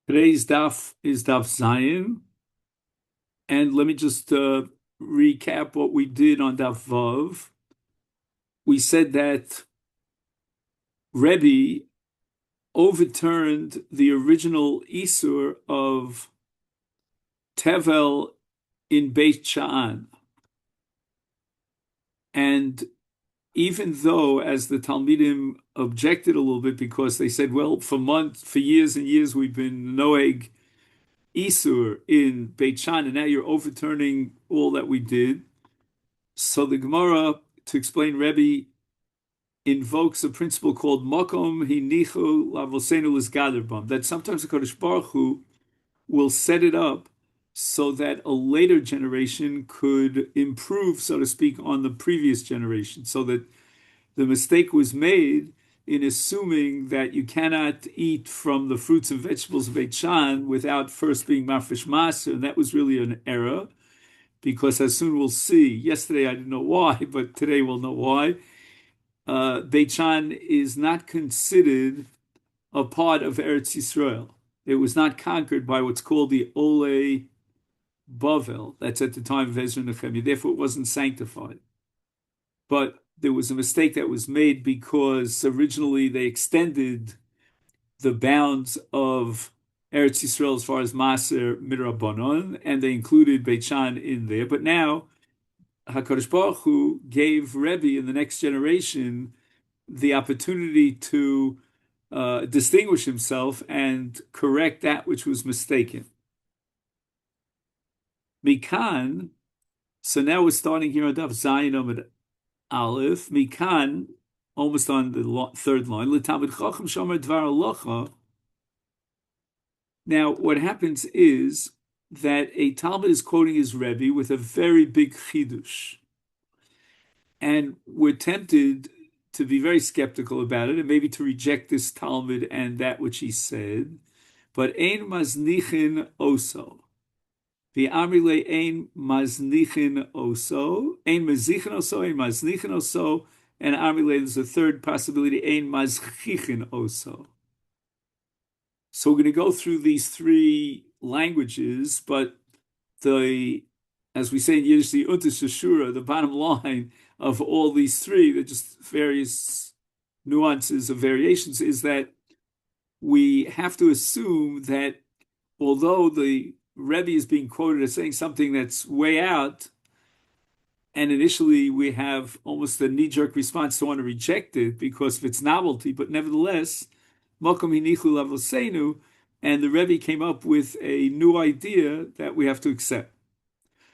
Today's daf is daf Zion, and let me just recap what we did on daf Vav. We said that Rebbe overturned the original Isur of Tevel in Beit Sha'an, and even though, as the Talmidim objected a little bit because they said, well, for years and years, we've been noeg Isur in Beit Sha'an, and now you're overturning all that we did. So the Gemara, to explain Rebbe, invokes a principle called Mokom Hinichu Lavosenu Lisgaderbam, that sometimes the Kodesh Baruch Hu will set it up so that a later generation could improve, so to speak, on the previous generation, so that the mistake was made in assuming that you cannot eat from the fruits and vegetables of Beit Shan without first being mafresh maser, and that was really an error, because as soon we'll see, yesterday I didn't know why, but today we'll know why. Beit Shan is not considered a part of Eretz Yisrael. It was not conquered by what's called the Ole Bavel. That's at the time of Ezra and Nehemiah. Therefore, it wasn't sanctified. But there was a mistake that was made because originally they extended the bounds of Eretz Yisrael as far as Maser Midrabanon, and they included Beit Shan in there. But now HaKadosh Baruch Hu gave Rebbe in the next generation the opportunity to distinguish himself and correct that which was mistaken. Mikan, so now we're starting here on Daf Zayin Amud Aleph. Mikan, almost on the third line. L'tamid Chacham Shomer Dvar Halacha. Now, what happens is that a Talmud is quoting his Rebbe with a very big chidush, and we're tempted to be very skeptical about it and maybe to reject this Talmud and that which he said. But ein maznichin oso. V'amrile ein maznichin oso. Ein mazichin oso, ein maznichin oso. And amrile, there's a third possibility, ein mazchichin oso. So we're going to go through these three languages, but as we say in Yiddish, the Untershashura, the bottom line of all these three, they're just various nuances of variations, is that we have to assume that although the Rebbe is being quoted as saying something that's way out, and initially we have almost a knee-jerk response to want to reject it because of its novelty, but nevertheless, Mokom Hinichu Lavosenu, and the Rebbe came up with a new idea that we have to accept.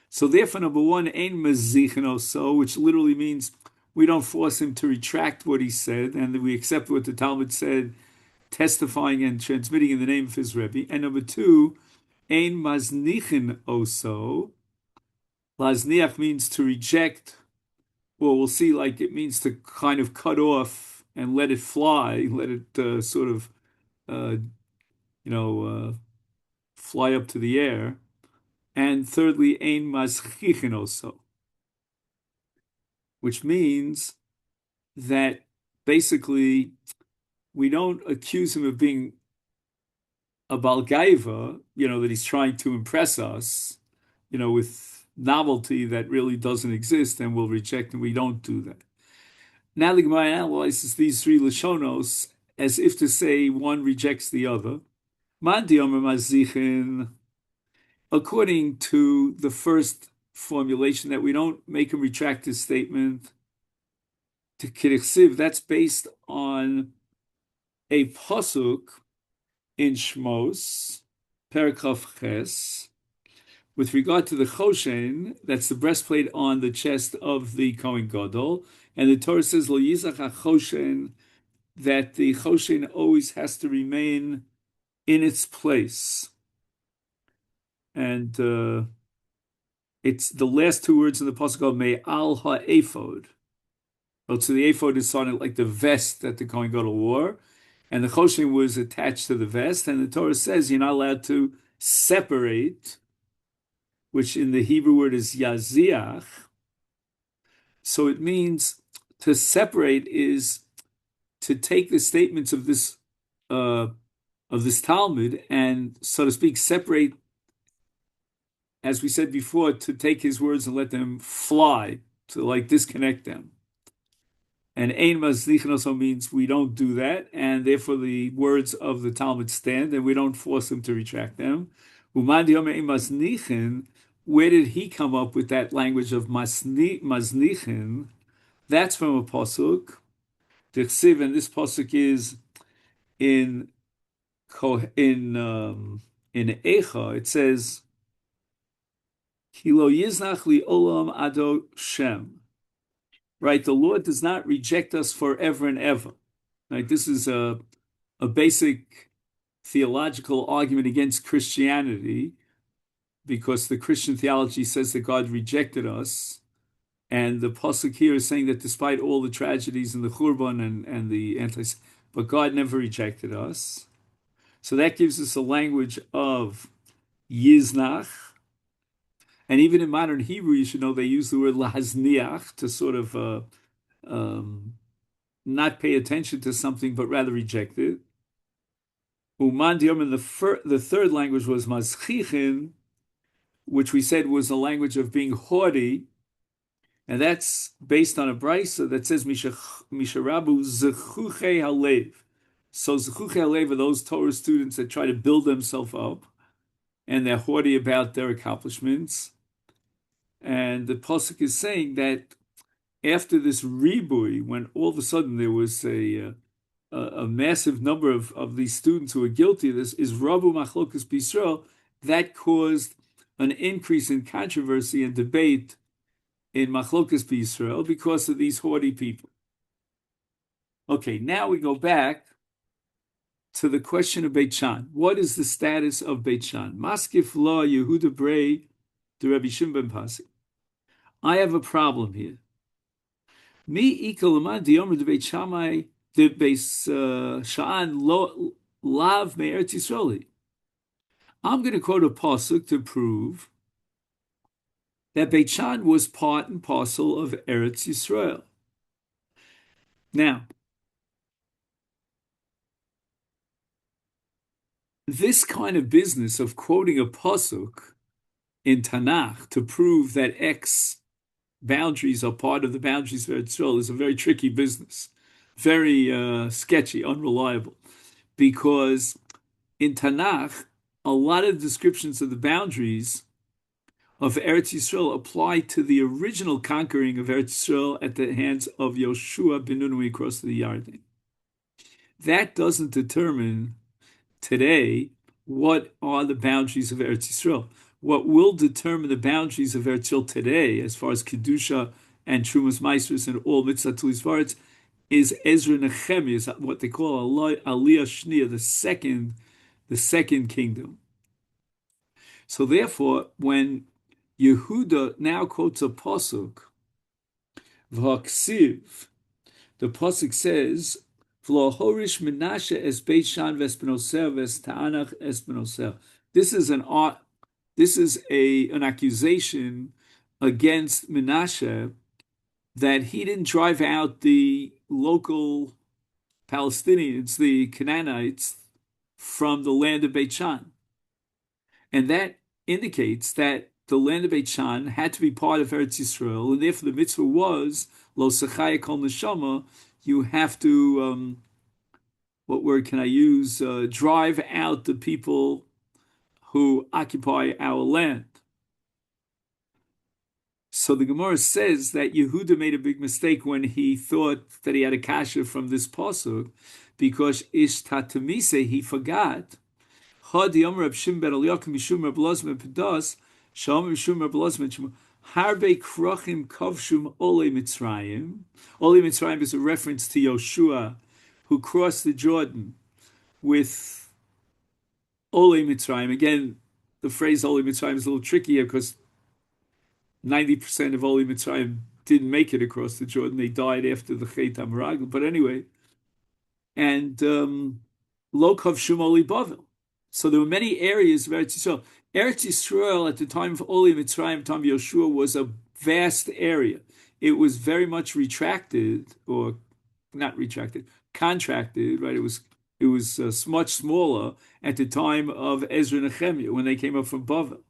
So therefore, number one, ein mazichin oso, which literally means we don't force him to retract what he said, and we accept what the Talmud said, testifying and transmitting in the name of his Rebbe. And number two, ein maznichin oso. Lazniach means to reject, well, we'll see, like it means to kind of cut off and let it fly, let it sort of, uh, fly up to the air. And thirdly, ein mazchichin oso, which means that basically we don't accuse him of being a balgaiva, that he's trying to impress us, with novelty that really doesn't exist, and we'll reject him. We don't do that. Now the Gemara analyzes these three Lashonos as if to say one rejects the other. Man diomer mazichin, according to the first formulation, that we don't make him retract his statement to Kirichsiv, that's based on a pasuk in Shmos, Perikaf Ches, with regard to the Choshen, that's the breastplate on the chest of the Kohen Gadol, and the Torah says, Lo Yizach HaChoshen, that the Choshen always has to remain in its place. And it's the last two words in the pasuk called Me'al HaEphod. So the ephod is sort of like the vest that the Kohen Gadol wore, and the Choshen was attached to the vest, and the Torah says you're not allowed to separate, which in the Hebrew word is yaziach. So it means to separate is to take the statements of this of this Talmud and, so to speak, separate, as we said before, to take his words and let them fly, to like disconnect them. And ein mazlichin also means we don't do that, and therefore the words of the Talmud stand, and we don't force him to retract them. Uman diyom ein maznichin, where did he come up with that language of maznichin? That's from a pasuk. Dichsiv, and this pasuk is in in Eicha. It says, "Ki lo yiznach li olam ado Shem." Right, the Lord does not reject us forever and ever. Right, this is a basic theological argument against Christianity, because the Christian theology says that God rejected us. And the pasuk here is saying that despite all the tragedies and the Churban and the anti, but God never rejected us. So that gives us a language of Yiznach. And even in modern Hebrew, you should know they use the word lahazniach to sort of not pay attention to something, but rather reject it. Uman diom, and the third language was mazchichin, which we said was a language of being haughty. And that's based on a brisa that says Misharabu zechuche halev. So zechuche halev are those Torah students that try to build themselves up, and they're haughty about their accomplishments. And the pasuk is saying that after this ribui, when all of a sudden there was a massive number of these students who were guilty of this, is Rabu Machlokas B'Yisrael, that caused an increase in controversy and debate in Machlokas B'Yisrael because of these haughty people. Okay, now we go back to the question of Beit Shan. What is the status of Beit Shan? Maskif Lo Yehuda Brei de Rabbi Shimon ben Pasi. I have a problem here. Mi ikalaman diyomer de Beit Shammai de Beit Shan lo lav me'eretz Yisraeli. I'm going to quote a pasuk to prove that Beit Shan was part and parcel of Eretz Yisrael. Now, this kind of business of quoting a pasuk in Tanakh to prove that X boundaries are part of the boundaries of Eretz Yisrael is a very tricky business, very sketchy, unreliable, because in Tanakh, a lot of descriptions of the boundaries of Eretz Yisrael apply to the original conquering of Eretz Yisrael at the hands of Yoshua ben Nun when he crossed the Yarden. That doesn't determine today what are the boundaries of Eretz Yisrael. What will determine the boundaries of Eretz Yisrael today, as far as Kedusha and Trumas Meisers and all Mitzvah Tulis Varetz, is Ezra Nehemiah, is what they call Aliyah Shnia, the second kingdom. So therefore, when Yehuda now quotes a pasuk, V'haksiv, the pasuk says, V'lohorish Menashe es Beit Shan v'espenoser v'esta'anach espenoser. This is an accusation against Menashe that he didn't drive out the local Palestinians, the Canaanites, from the land of Beit Shan. And that indicates that the land of Beit Shan had to be part of Eretz Yisrael, and therefore the mitzvah was, Lo Sechaya Kol Neshama, you have to, what word can I use, drive out the people who occupy our land. So the Gemara says that Yehuda made a big mistake when he thought that he had a kasha from this pasuk, because Ishtatemise, he forgot. Harbe krachim kavshum ole Mitzrayim. Ole Mitzrayim is a reference to Yoshua, who crossed the Jordan with Ole Mitzrayim. Again, the phrase Ole Mitzrayim is a little tricky here because 90% of Ole Mitzrayim didn't make it across the Jordan. They died after the Chet HaMeragel. But anyway, and Lo Kavshum Ole Bavel. So there were many areas of Eretz Yisrael. Eretz Yisrael at the time of Oli Mitzrayim, time of Yoshua, was a vast area. It was very much retracted, or not retracted, contracted, right? It was It was much smaller at the time of Ezra and Nehemiah when they came up from Bavel.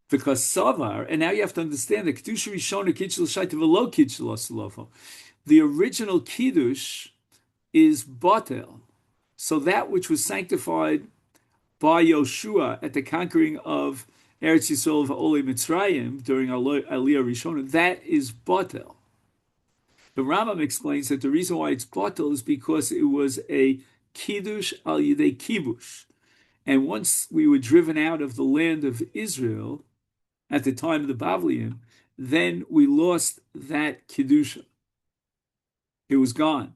Because Savar, and now you have to understand that Kedusha Rishona Kitchel Shaita Velo Kitchel Asalofo. The original Kiddush is Batel. So that which was sanctified by Yoshua at the conquering of Eretz Yisrael of Ole Mitzrayim during Aliyah Rishona, that is Batel. The Rambam explains that the reason why it's Batel is because it was a Kiddush al Yidei Kibush. And once we were driven out of the land of Israel at the time of the Bavliim, then we lost that Kiddusha. It was gone.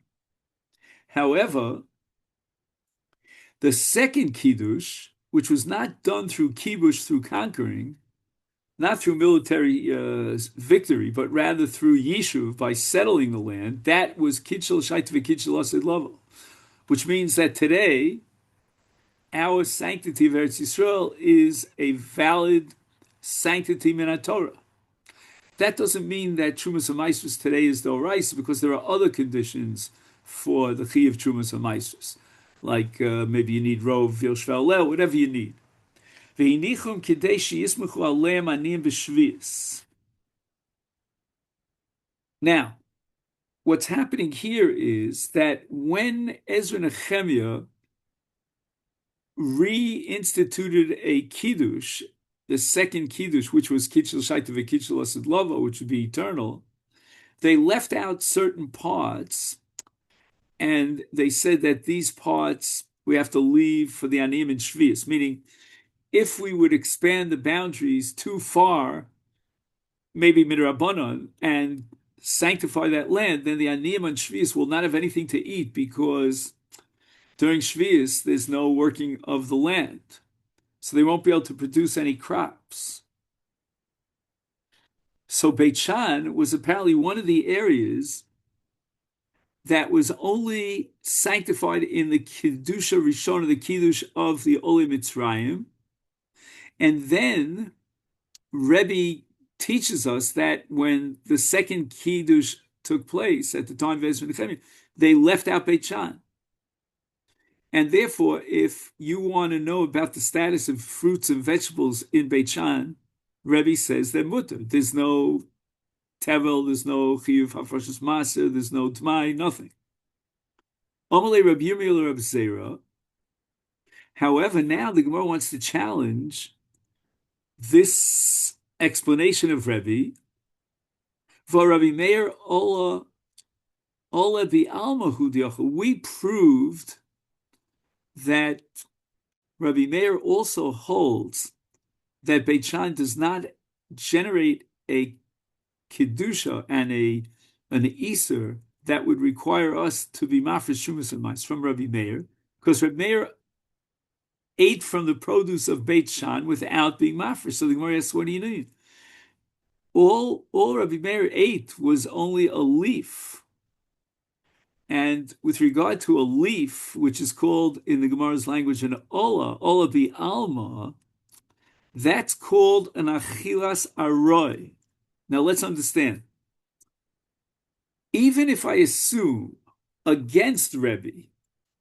However, the second Kiddush, which was not done through Kibush, through conquering, not through military victory, but rather through Yishuv, by settling the land, that was Kitchel Shait v'Kitchel Asid Level, which means that today, our sanctity of Eretz Yisrael is a valid sanctity min Torah. That doesn't mean that Trumas HaMaisros today is D'Oraisa, because there are other conditions for the Chi of Trumas HaMaisros. Like maybe you need Rov, Vilshvel Leo, whatever you need. Now, what's happening here is that when Ezra and Nehemiah reinstituted a Kiddush, the second Kiddush, which was Kitchel Shaita v'Kitchel Asid Lava, which would be eternal, they left out certain parts, and they said that these parts we have to leave for the Aniyim and Shvius, meaning if we would expand the boundaries too far, maybe midrabanan, and sanctify that land, then the Aniyim and Shvius will not have anything to eat, because during Shvius there's no working of the land. So they won't be able to produce any crops. So Beit Shan was apparently one of the areas that was only sanctified in the Kiddusha Rishon, the Kiddush of the Ole Mitzrayim. And then Rebbe teaches us that when the second Kiddush took place at the time of Ezra and Nehemiah, they left out Beit Shan. And therefore, if you want to know about the status of fruits and vegetables in Beit Shan, Rebbe says they're mutter. There's no tevel, there's no chiyuv hafrashas maser, there's no tmai, nothing. Amalei Rabbi Yirmiyah Rabbi Zera. However, now the Gemara wants to challenge this explanation of Rebbe. For Rabbi Meir Ola Bi'alma Hudiyachu, we proved that Rabbi Meir also holds that Beit Shan does not generate a Kiddusha and an Iser that would require us to be mafresh shumas and mais from Rabbi Meir, because Rabbi Meir ate from the produce of Beit Shan without being mafresh. So the Gemara asks, what do you need? All Rabbi Meir ate was only a leaf. And with regard to a leaf, which is called in the Gemara's language an ola bi'alma, that's called an achilas aroi. Now let's understand. Even if I assume against Rebbe,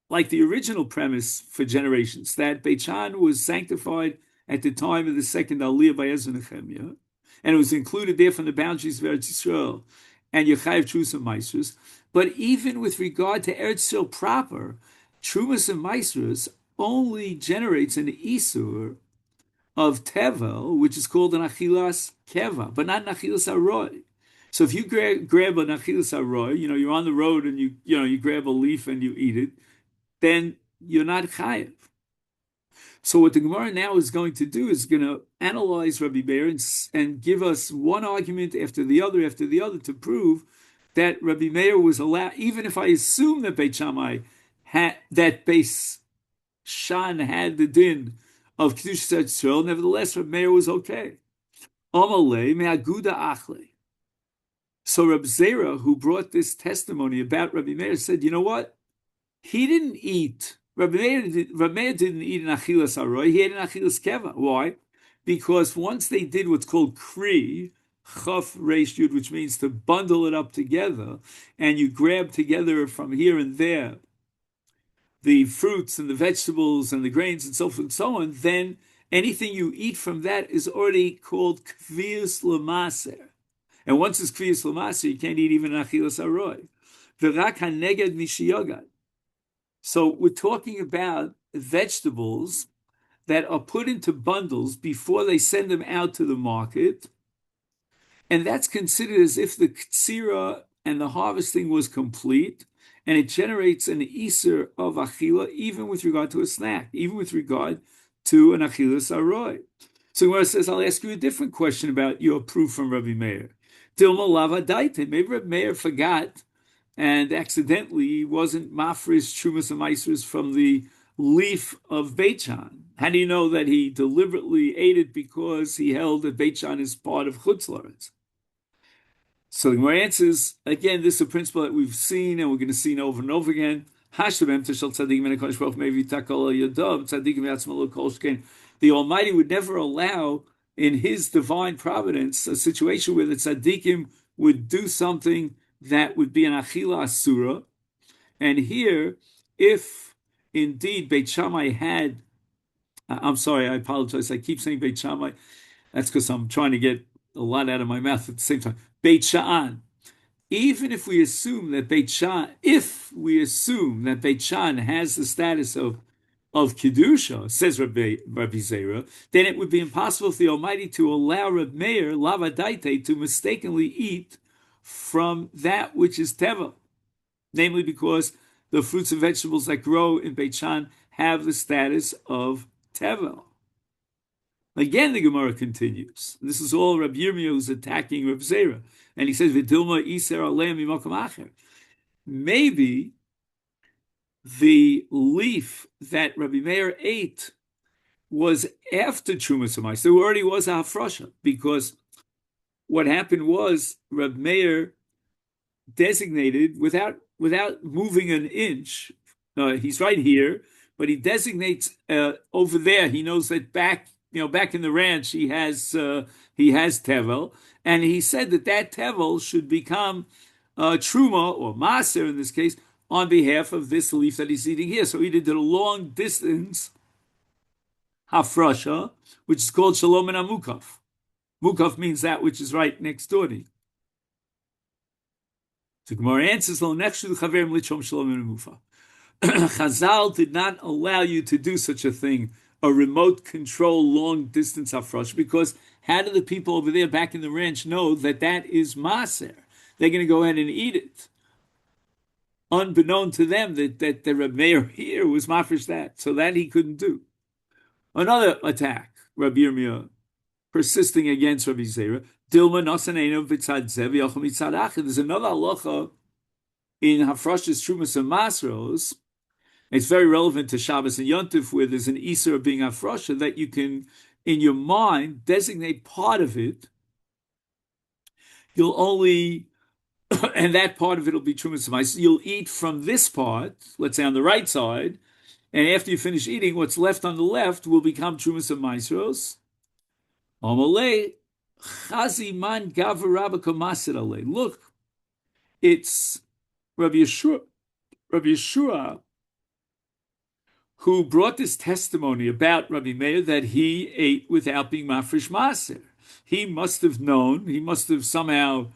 like the original premise for generations, that Beit Shan was sanctified at the time of the second Aliyah by Ezra and Nehemiah, and it was included there from the boundaries of Eretz Yisrael and Yechayev Trumas and Maisros. But even with regard to Eretz Yisrael proper, Trumas and Maisros only generates an Isur of Tevel, which is called an Achilas Keva, but not an Achilas Aroi. So if you grab an Achilas Aroi, you're on the road and you grab a leaf and you eat it, then you're not Chayev. So what the Gemara now is going to do is going to analyze Rabbi Meir and give us one argument after the other to prove that Rabbi Meir was allowed, even if I assume that Beit Shammai had, that Beis Shan had the din of Kedushas Yisrael, nevertheless Rabbi Meir was okay. Amalei me'aguda achle. So Rabbi Zera, who brought this testimony about Rabbi Meir, said, you know what? He didn't eat. Rabbi Meir didn't eat an achilas aroi. He ate an achilas keva. Why? Because once they did what's called kri, chaf reish yud, which means to bundle it up together, and you grab together from here and there the fruits and the vegetables and the grains and so forth and so on, then anything you eat from that is already called kvius lemaser. And once it's kvius lemaser, you can't eat even achilas aroy. V'rak haneged mishiyogad. So we're talking about vegetables that are put into bundles before they send them out to the market, and that's considered as if the ktsira and the harvesting was complete, and it generates an iser of achila, even with regard to a snack, even with regard to an achilas aroy. So Gemara says, I'll ask you a different question about your proof from Rabbi Meir. Dilma lava daite. Maybe Rabbi Meir forgot and accidentally wasn't mafris trumas and maisers from the leaf of Beichan. How do you know that he deliberately ate it because he held that Beichan is part of Chutz La'aretz? So the Gemara answers, again, this is a principle that we've seen and we're going to see over and over again. The Almighty would never allow in His divine providence a situation where the tzaddikim would do something that would be an achila asura. And here, if indeed Beit Shammai had, I'm sorry, I apologize, I keep saying Beit Shammai, that's because I'm trying to get a lot out of my mouth at the same time. Beit Sha'an. Even if we assume that Beit Sha'an, has the status of Kedusha, says Rabbi Zera, then it would be impossible for the Almighty to allow Reb Meir, Lavadaite, to mistakenly eat from that which is Teva. Namely because the fruits and vegetables that grow in Beit Sha'an have the status of Teva. Again, the Gemara continues. This is all Rabbi Yirmiyah who's attacking Rabbi Zera. And he says, V'dilma iser aleim mimakom acher. Maybe the leaf that Rabbi Meir ate was after Trumas Hamais. There already was a hafrasha, because what happened was Rabbi Meir designated without moving an inch. He's right here, but he designates over there. He knows that back in the ranch he has tevel, and he said that tevel should become truma or maser in this case on behalf of this leaf that he's eating here. So he did a long distance hafrasha, which is called shalom and amukaf. Mukaf means that which is right next door to you. So Gemara answers, Lo nechshu chaverim lichom shalom and amufa. Chazal did not allow you to do such a thing, a remote control long distance hafrasha, because how do the people over there back in the ranch know that is maser? They're going to go ahead and eat it, unbeknown to them that the Reb Meir here was mafresh that, so that he couldn't do. Another attack, Rabbi Yirmiyah, persisting against Rabbi Zera. Dilma nosanenu b'tzad zev yochel mitzad achid. There's another halacha in hafrashas trumas and masros. It's very relevant to Shabbos and Yontif, where there's an Isser of being hafrasha, that you can, in your mind, designate part of it. You'll only, and that part of it will be trumas and masros. You'll eat from this part, let's say on the right side, and after you finish eating, what's left on the left will become trumas and masros. Amalei chaziman gavarabba kamasid alei. Look, it's Rabbi Yeshua who brought this testimony about Rabbi Meir that he ate without being mafresh maser. He must have known, he must have somehow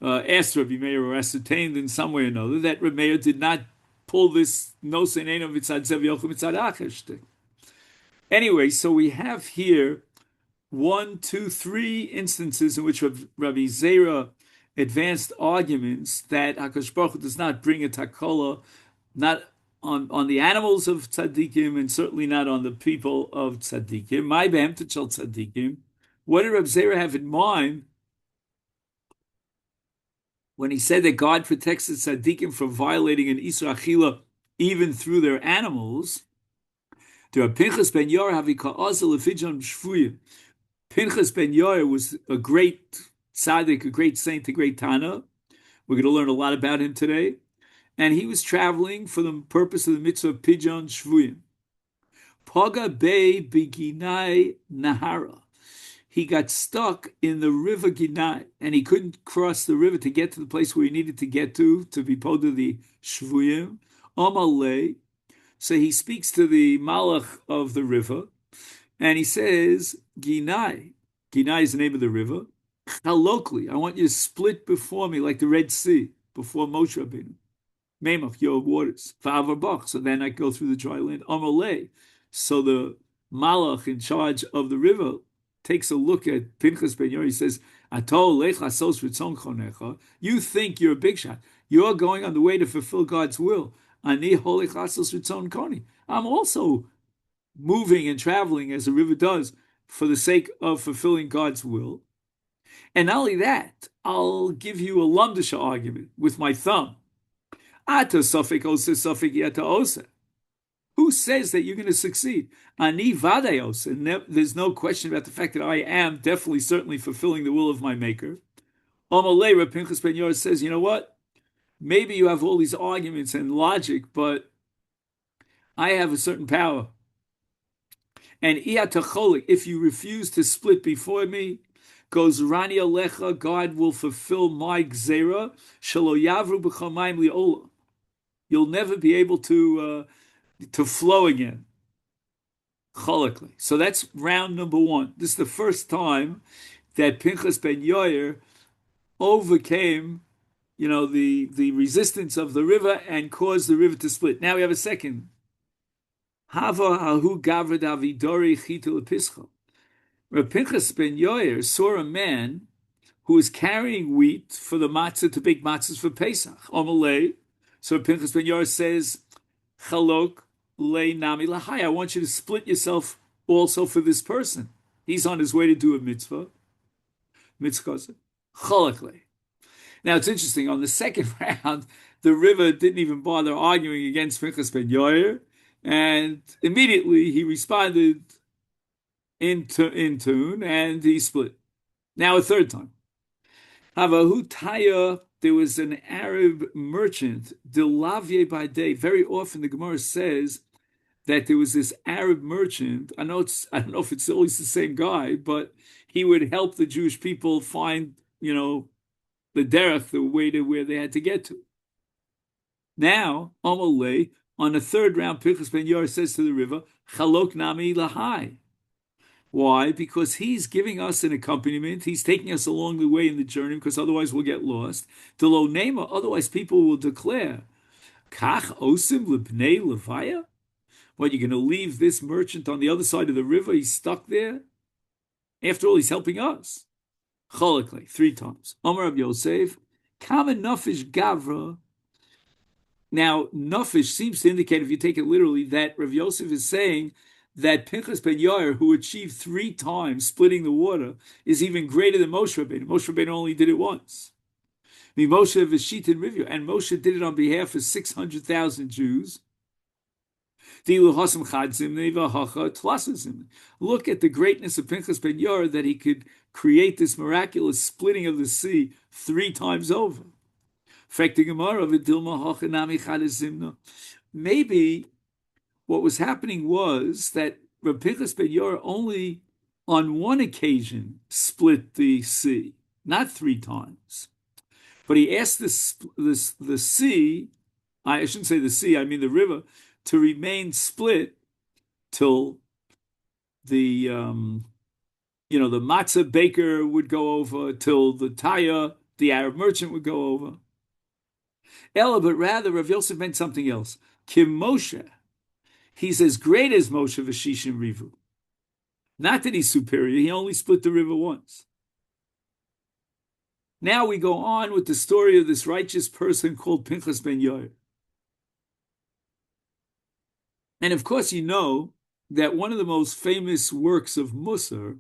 asked Rabbi Meir or ascertained in some way or another that Rabbi Meir did not pull this no seineno mitzad zev yochel mitzad acher shtick. Anyway, so we have here 1, 2, 3 instances in which Rabbi Zera advanced arguments that HaKadosh Baruch Hu does not bring a takala, not on the animals of tzaddikim, and certainly not on the people of tzaddikim. My behem t'chel tzaddikim. What did Rabbi Zera have in mind when he said that God protects the tzaddikim from violating an Isra Achila even through their animals? To Pinchas ben Yair havika azel lefijon shvuyim. Pinchas ben Yair was a great tzaddik, a great saint, a great Tana. We're going to learn a lot about him today. And he was traveling for the purpose of the mitzvah of Pidyon Shvuyim. Paga Bey Beginai Nahara. He got stuck in the river Ginai, and he couldn't cross the river to get to the place where he needed to get to be Poda the Shvuyim. Amalei So he speaks to the Malach of the river, and he says, Ginai. Ginai is the name of the river. Locally, I want you to split before me like the Red Sea, before Moshe Rabbeinu. Memach, your waters. Fa'avarbach. So then I go through the dry land. Amalei. So the Malach in charge of the river takes a look at Pinchas ben Yair. He says, you think you're a big shot. You're going on the way to fulfill God's will. I'm also moving and traveling as the river does for the sake of fulfilling God's will. And not only that, I'll give you a lumdisha argument with my thumb. Ata safek osa safek yata osa. Who says that you're going to succeed? Ani vadayos, and there's no question about the fact that I am definitely, certainly fulfilling the will of my Maker. Amalei, Reb Pinchas ben Yair says, you know what? Maybe you have all these arguments and logic, but I have a certain power. And iyatacholik, if you refuse to split before me, goes Rani Alecha, God will fulfill my gzera, shelo yavru b'chamayim li'olam. You'll never be able to flow again. Cholikly. So that's round number one. This is the first time that Pinchas ben Yair overcame, the resistance of the river and caused the river to split. Now we have a second. Hava hahu gavra davidori chitu lepischa. Reb Pinchas ben Yair saw a man who was carrying wheat for the matzah to bake matzahs for Pesach. Omalei. So Pinchas ben Yair says, Chalok le nami lahai. I want you to split yourself also for this person. He's on his way to do a mitzvah. Mitzvah. Chalok. Now it's interesting. On the second round, the river didn't even bother arguing against Pinchas ben Yair, and immediately he responded in tune, and he split. Now a third time. Havahu Taya, there was an Arab merchant, Dilavye by day. Very often the Gemara says that there was this Arab merchant. I don't know if it's always the same guy, but he would help the Jewish people find, the derech, the way to where they had to get to. Now, Amalei, on the third round, Pinchas ben Yair says to the river, Chalok nami lahai. Why? Because he's giving us an accompaniment. He's taking us along the way in the journey, because otherwise we'll get lost. Delo nema, otherwise people will declare, Kach osim lebnei levaya? What, you're going to leave this merchant on the other side of the river? He's stuck there? After all, he's helping us. Cholokle, 3 times. Omer Rav Yosef, Kama nafish gavra. Now, nafish seems to indicate, if you take it literally, that Rav Yosef is saying that Pinchas ben Yair, who achieved 3 times splitting the water, is even greater than Moshe Rabbeinu. Moshe Rabbeinu only did it once. Moshe v'shitin rivyu, and Moshe did it on behalf of 600,000 Jews. Look at the greatness of Pinchas ben Yair, that he could create this miraculous splitting of the sea 3 times over. Maybe what was happening was that Reb Pinchas ben Yair only on one occasion split the sea, not 3 times. But he asked the sea, I shouldn't say the sea, I mean the river, to remain split till the the matzah baker would go over, till the Taya, the Arab merchant, would go over. Ella, but rather Rav Yosef meant something else. Kim Moshe, he's as great as Moshe v'shishim rivu. Not that he's superior, he only split the river once. Now we go on with the story of this righteous person called Pinchas ben Yair. And of course, you know that one of the most famous works of Musar,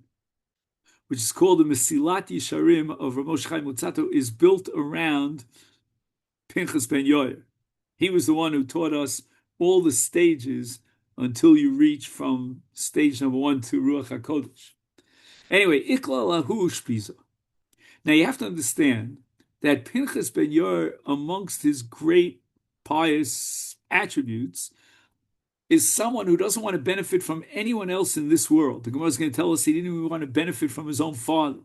which is called the Mesilat Yesharim of Rav Moshe Chaim Luzzatto, is built around Pinchas ben Yair. He was the one who taught us all the stages until you reach from stage number 1 to Ruach HaKodesh. Anyway, Ikla Lahu Shpiza. Now you have to understand that Pinchas ben Yair, amongst his great pious attributes, is someone who doesn't want to benefit from anyone else in this world. The Gemara is going to tell us he didn't even want to benefit from his own father.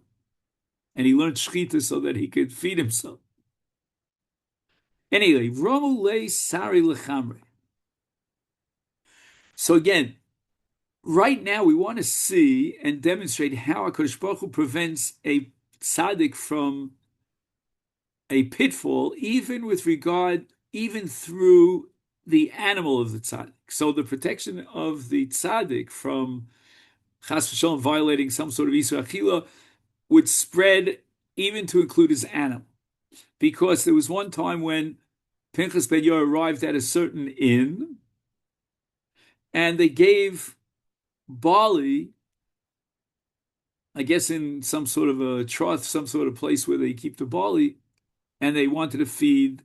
And he learned shchita so that he could feed himself. Anyway, Romu le sari lechamre. So again, right now we want to see and demonstrate how HaKadosh Baruch Hu prevents a tzaddik from a pitfall, even with regard, even through the animal of the tzaddik. So the protection of the tzaddik from chas v'shalom violating some sort of Isur Achila would spread even to include his animal. Because there was one time when Pinchas ben Yair arrived at a certain inn, and they gave barley, I guess in some sort of a trough, some sort of place where they keep the barley, and they wanted to feed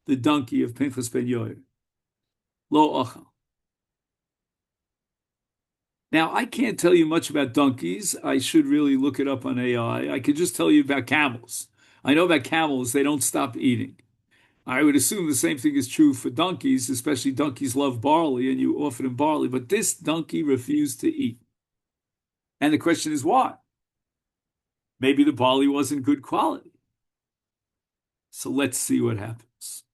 the donkey of Pinchas ben Yair. Lo achal. Now, I can't tell you much about donkeys. I should really look it up on AI. I could just tell you about camels. I know about camels, they don't stop eating. I would assume the same thing is true for donkeys, especially donkeys love barley and you offer them barley, but this donkey refused to eat. And the question is why? Maybe the barley wasn't good quality. So let's see what happens.